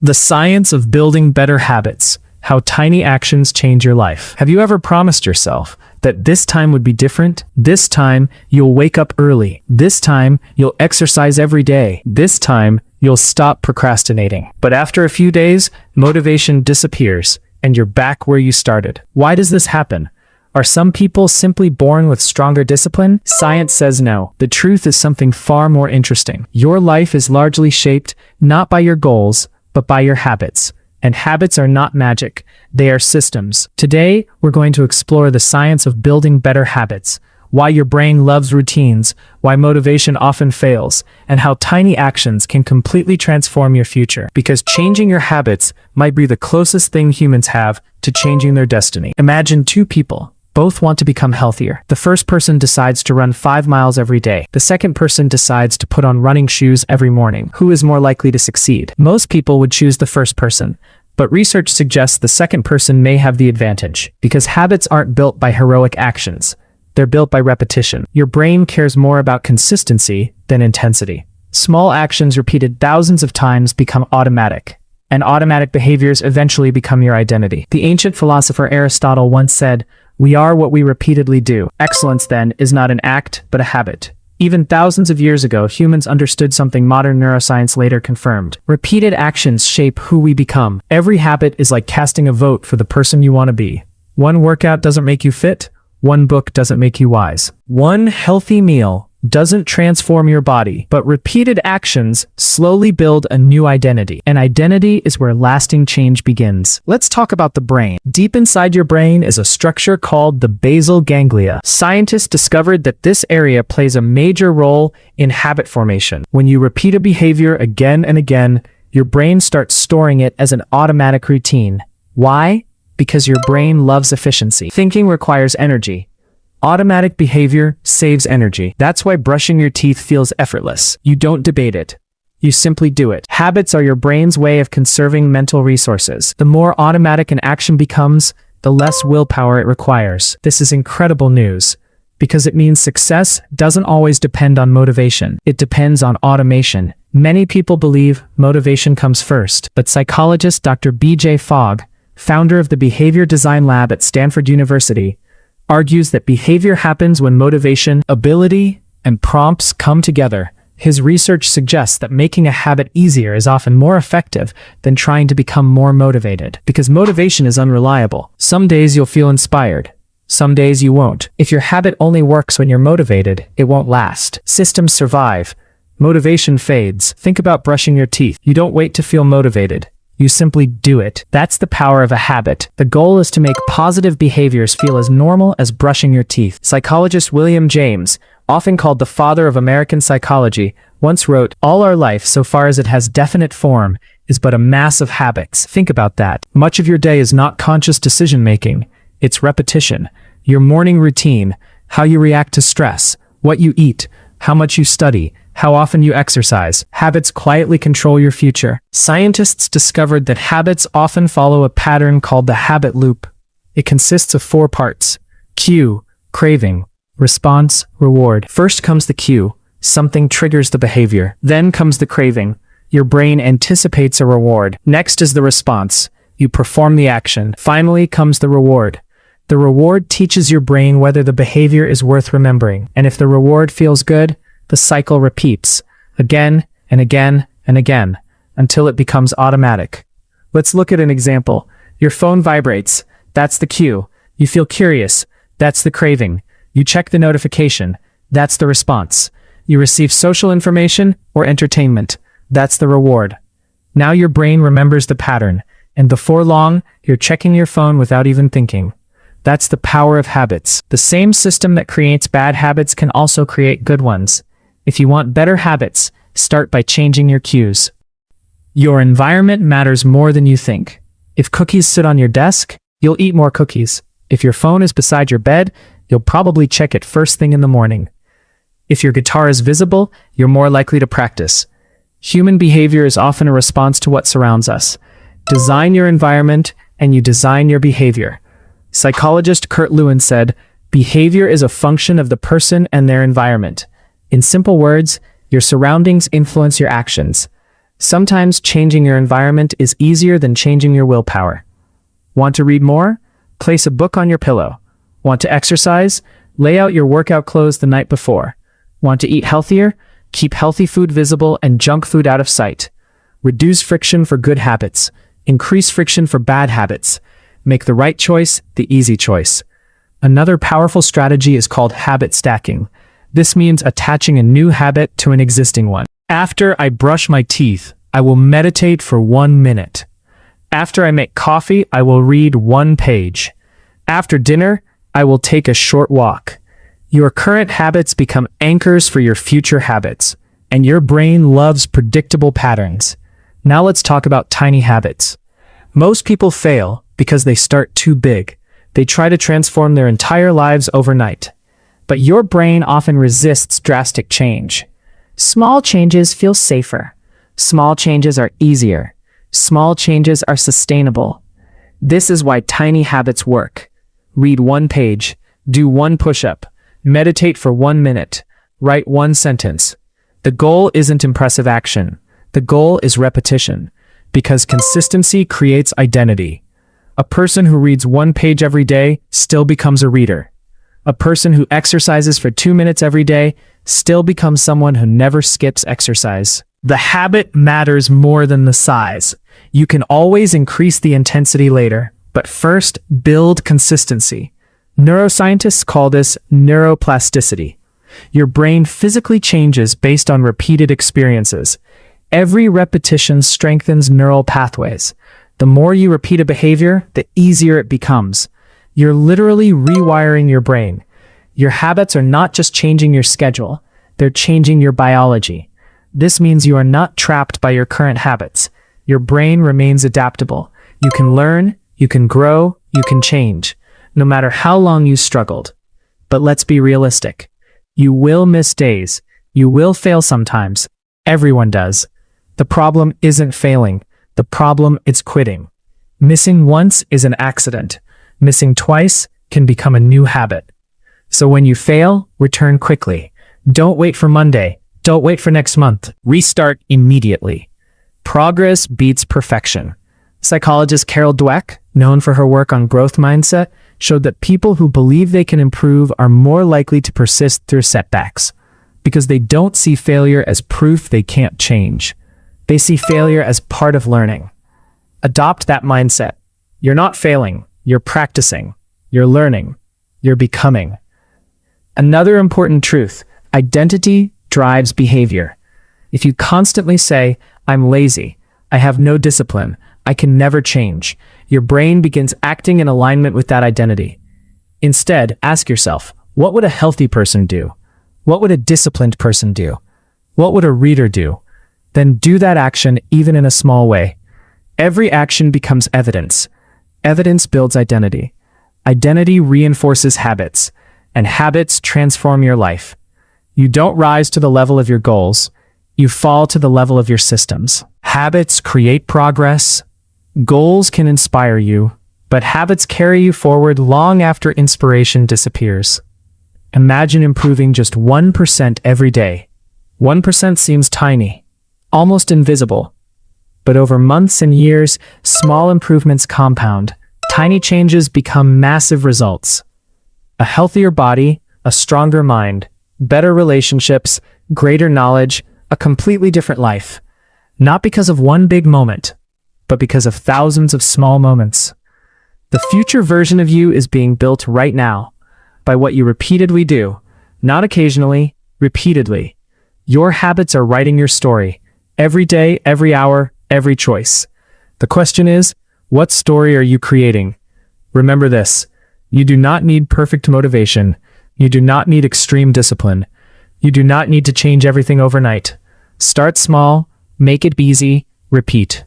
The science of building better habits. How tiny actions change your life. Have you ever promised yourself that this time would be different? This time, you'll wake up early. This time, you'll exercise every day. This time, you'll stop procrastinating. But after a few days, motivation disappears, and you're back where you started. Why does this happen? Are some people simply born with stronger discipline? Science says no. The truth is something far more interesting. Your life is largely shaped not by your goals, but by your habits. And habits are not magic, they are systems. Today, we're going to explore the science of building better habits, why your brain loves routines, why motivation often fails, and how tiny actions can completely transform your future. Because changing your habits might be the closest thing humans have to changing their destiny. Imagine two people. Both want to become healthier. The first person decides to run 5 miles every day. The second person decides to put on running shoes every morning. Who is more likely to succeed? Most people would choose the first person, but research suggests the second person may have the advantage, because habits aren't built by heroic actions. They're built by repetition. Your brain cares more about consistency than intensity. Small actions repeated thousands of times become automatic, and automatic behaviors eventually become your identity. The ancient philosopher Aristotle once said, "We are what we repeatedly do." Excellence, then, is not an act, but a habit. Even thousands of years ago, humans understood something modern neuroscience later confirmed. Repeated actions shape who we become. Every habit is like casting a vote for the person you want to be. One workout doesn't make you fit. One book doesn't make you wise. One healthy meal doesn't transform your body, but repeated actions slowly build a new identity. And identity is where lasting change begins. Let's talk about the brain. Deep inside your brain is a structure called the basal ganglia. Scientists discovered that this area plays a major role in habit formation. When you repeat a behavior again and again, your brain starts storing it as an automatic routine. Why? Because your brain loves efficiency. Thinking requires energy. Automatic behavior saves energy. That's why brushing your teeth feels effortless. You don't debate it. You simply do it. Habits are your brain's way of conserving mental resources. The more automatic an action becomes, the less willpower it requires. This is incredible news, because it means success doesn't always depend on motivation. It depends on automation. Many people believe motivation comes first, but psychologist Dr. B.J. Fogg, founder of the Behavior Design Lab at Stanford University, argues that behavior happens when motivation, ability, and prompts come together. His research suggests that making a habit easier is often more effective than trying to become more motivated, because motivation is unreliable. Some days you'll feel inspired. Some days you won't. If your habit only works when you're motivated, it won't last. Systems survive. Motivation fades. Think about brushing your teeth. You don't wait to feel motivated. You simply do it. That's the power of a habit. The goal is to make positive behaviors feel as normal as brushing your teeth. Psychologist William James, often called the father of American psychology, once wrote, "All our life, so far as it has definite form, is but a mass of habits." Think about that. Much of your day is not conscious decision-making. It's repetition. Your morning routine, how you react to stress, what you eat, how much you study, how often you exercise. Habits quietly control your future. Scientists discovered that habits often follow a pattern called the habit loop. It consists of 4 parts: cue, craving, response, reward. First comes the cue. Something triggers the behavior. Then comes the craving. Your brain anticipates a reward. Next is the response. You perform the action. Finally comes the reward. The reward teaches your brain whether the behavior is worth remembering. And if the reward feels good, the cycle repeats again and again and again until it becomes automatic. Let's look at an example. Your phone vibrates. That's the cue. You feel curious. That's the craving. You check the notification. That's the response. You receive social information or entertainment. That's the reward. Now your brain remembers the pattern, and before long, you're checking your phone without even thinking. That's the power of habits. The same system that creates bad habits can also create good ones. If you want better habits, start by changing your cues. Your environment matters more than you think. If cookies sit on your desk, you'll eat more cookies. If your phone is beside your bed, you'll probably check it first thing in the morning. If your guitar is visible, you're more likely to practice. Human behavior is often a response to what surrounds us. Design your environment, and you design your behavior. Psychologist Kurt Lewin said, "Behavior is a function of the person and their environment." In simple words, your surroundings influence your actions. Sometimes changing your environment is easier than changing your willpower. Want to read more? Place a book on your pillow. Want to exercise? Lay out your workout clothes the night before. Want to eat healthier? Keep healthy food visible and junk food out of sight. Reduce friction for good habits. Increase friction for bad habits. Make the right choice the easy choice. Another powerful strategy is called habit stacking. This means attaching a new habit to an existing one. After I brush my teeth, I will meditate for 1 minute. After I make coffee, I will read 1 page. After dinner, I will take a short walk. Your current habits become anchors for your future habits, and your brain loves predictable patterns. Now let's talk about tiny habits. Most people fail because they start too big. They try to transform their entire lives overnight. But your brain often resists drastic change. Small changes feel safer. Small changes are easier. Small changes are sustainable. This is why tiny habits work. Read 1 page, do 1 push-up, meditate for 1 minute, write 1 sentence. The goal isn't impressive action. The goal is repetition, because consistency creates identity. A person who reads 1 page every day still becomes a reader. A person who exercises for 2 minutes every day still becomes someone who never skips exercise. The habit matters more than the size. You can always increase the intensity later, but first build consistency. Neuroscientists call this neuroplasticity. Your brain physically changes based on repeated experiences. Every repetition strengthens neural pathways. The more you repeat a behavior, the easier it becomes. You're literally rewiring your brain. Your habits are not just changing your schedule, they're changing your biology. This means you are not trapped by your current habits. Your brain remains adaptable. You can learn, you can grow, you can change, no matter how long you struggled. But let's be realistic. You will miss days. You will fail sometimes. Everyone does. The problem isn't failing. The problem is quitting. Missing once is an accident. Missing twice can become a new habit. So when you fail, return quickly. Don't wait for Monday. Don't wait for next month. Restart immediately. Progress beats perfection. Psychologist Carol Dweck, known for her work on growth mindset, showed that people who believe they can improve are more likely to persist through setbacks, because they don't see failure as proof they can't change. They see failure as part of learning. Adopt that mindset. You're not failing. You're practicing. You're learning. You're becoming. Another important truth: identity drives behavior. If you constantly say, "I'm lazy, I have no discipline, I can never change," your brain begins acting in alignment with that identity. Instead, ask yourself, what would a healthy person do? What would a disciplined person do? What would a reader do? Then do that action even in a small way. Every action becomes evidence. Evidence builds identity. Identity reinforces habits, and habits transform your life. You don't rise to the level of your goals. You fall to the level of your systems. Habits create progress. Goals can inspire you, but habits carry you forward long after inspiration disappears. Imagine improving just 1% every day. 1% seems tiny, almost invisible. But over months and years, small improvements compound. Tiny changes become massive results. A healthier body, a stronger mind, better relationships, greater knowledge, a completely different life. Not because of one big moment, but because of thousands of small moments. The future version of you is being built right now by what you repeatedly do, not occasionally, repeatedly. Your habits are writing your story, every day, every hour, every choice. The question is, what story are you creating? Remember this: you do not need perfect motivation. You do not need extreme discipline. You do not need to change everything overnight. Start small, make it easy, repeat.